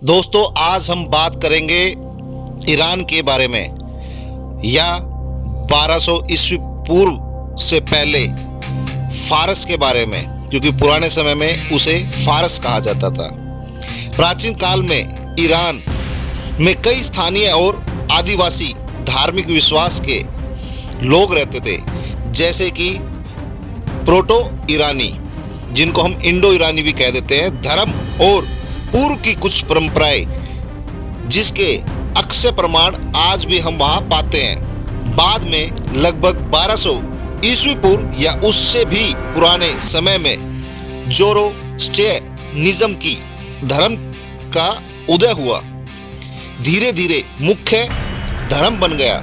दोस्तों, आज हम बात करेंगे ईरान के बारे में, या 1200 ईस्वी पूर्व से पहले फारस के बारे में, क्योंकि पुराने समय में उसे फारस कहा जाता था। प्राचीन काल में ईरान में कई स्थानीय और आदिवासी धार्मिक विश्वास के लोग रहते थे, जैसे कि प्रोटो ईरानी, जिनको हम इंडो ईरानी भी कह देते हैं, धर्म और पूर्व की कुछ परंपराएं, जिसके अक्षय प्रमाण आज भी हम वहां पाते हैं। बाद में लगभग 1200 ईस्वी पूर्व या उससे भी पुराने समय में जोरोस्ट्रियनिज्म की धर्म का उदय हुआ। धीरे धीरे मुख्य धर्म बन गया,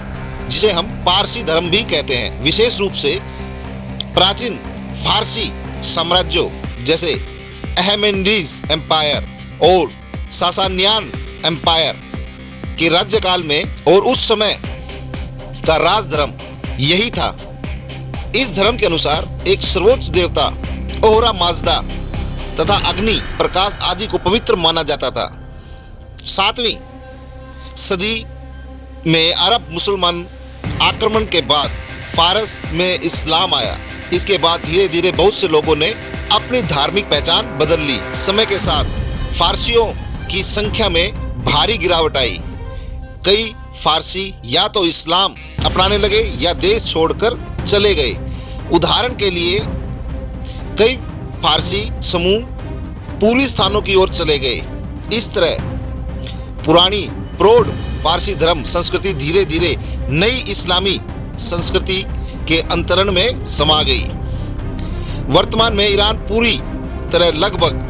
जिसे हम पारसी धर्म भी कहते हैं। विशेष रूप से प्राचीन फारसी साम्राज्यों जैसे अहमेनीज एम्पायर और सासानियन एम्पायर के राज्यकाल में और उस समय का राजधर्म यही था। इस धर्म के अनुसार एक सर्वोच्च देवता ओहरा माजदा तथा अग्नि, प्रकाश आदि को पवित्र माना जाता था। 7वीं सदी में अरब मुसलमान आक्रमण के बाद फारस में इस्लाम आया। इसके बाद धीरे धीरे बहुत से लोगों ने अपनी धार्मिक पहचान बदल ली। समय के साथ फारसियों की संख्या में भारी गिरावट आई। कई फारसी या तो इस्लाम अपनाने लगे या देश छोड़कर चले गए। उदाहरण के लिए कई फारसी समूह पूर्वी स्थानों की ओर चले गए। इस तरह पुरानी प्रौढ़ फारसी धर्म संस्कृति धीरे धीरे नई इस्लामी संस्कृति के अंतरण में समा गई। वर्तमान में ईरान पूरी तरह लगभग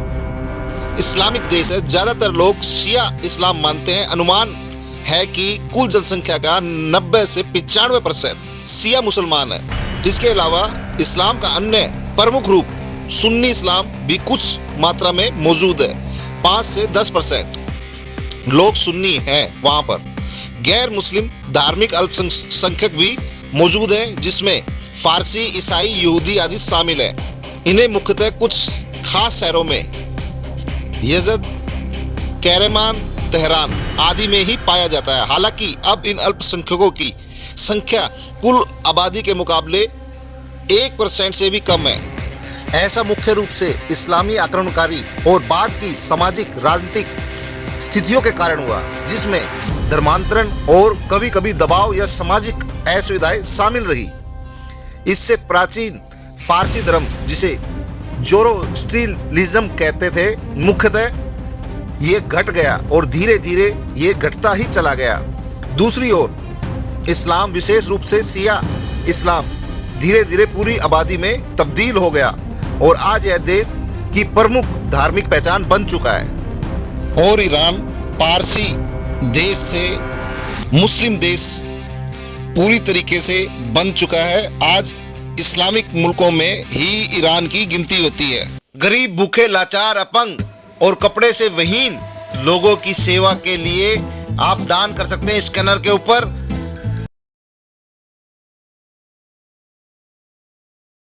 इस्लामिक देश है। ज्यादातर लोग शिया इस्लाम मानते हैं। अनुमान है कि कुल जनसंख्या का 90 से 95% शिया मुसलमान है। इसके अलावा इस्लाम का अन्य प्रमुख रूप सुन्नी इस्लाम भी कुछ मात्रा में मौजूद है। 5 से 10% लोग सुन्नी हैं वहां पर। गैर मुस्लिम धार्मिक अल्पसंख्यक भी मौजूद हैं, जिसमें फारसी, ईसाई, यहूदी आदि शामिल हैं। इन्हें मुख्यतः कुछ खास शहरों में यज़द, कैरेमान, तेहरान आदि में ही पाया जाता है। हालांकि अब इन अल्पसंख्यकों की संख्या कुल आबादी के मुकाबले 1% से भी कम है। ऐसा मुख्य रूप से इस्लामी आक्रमणकारी और बाद की सामाजिक राजनीतिक स्थितियों के कारण हुआ, जिसमें धर्मांतरण और कभी कभी दबाव या सामाजिक असुविधाएं शामिल रही। इससे प्राचीन फारसी धर्म, जिसे जोरोस्ट्रियनिज्म कहते थे, मुख्यतः ये घट गया और धीरे धीरे ये घटता ही चला गया। दूसरी ओर इस्लाम, विशेष रूप से शिया इस्लाम, धीरे धीरे पूरी आबादी में तब्दील हो गया और आज यह देश की प्रमुख धार्मिक पहचान बन चुका है। और ईरान पारसी देश से मुस्लिम देश पूरी तरीके से बन चुका है। आज इस्लामिक मुल्कों में ही ईरान की गिनती होती है। गरीब, भूखे, लाचार, अपंग और कपड़े से विहीन लोगों की सेवा के लिए आप दान कर सकते हैं स्कैनर के ऊपर।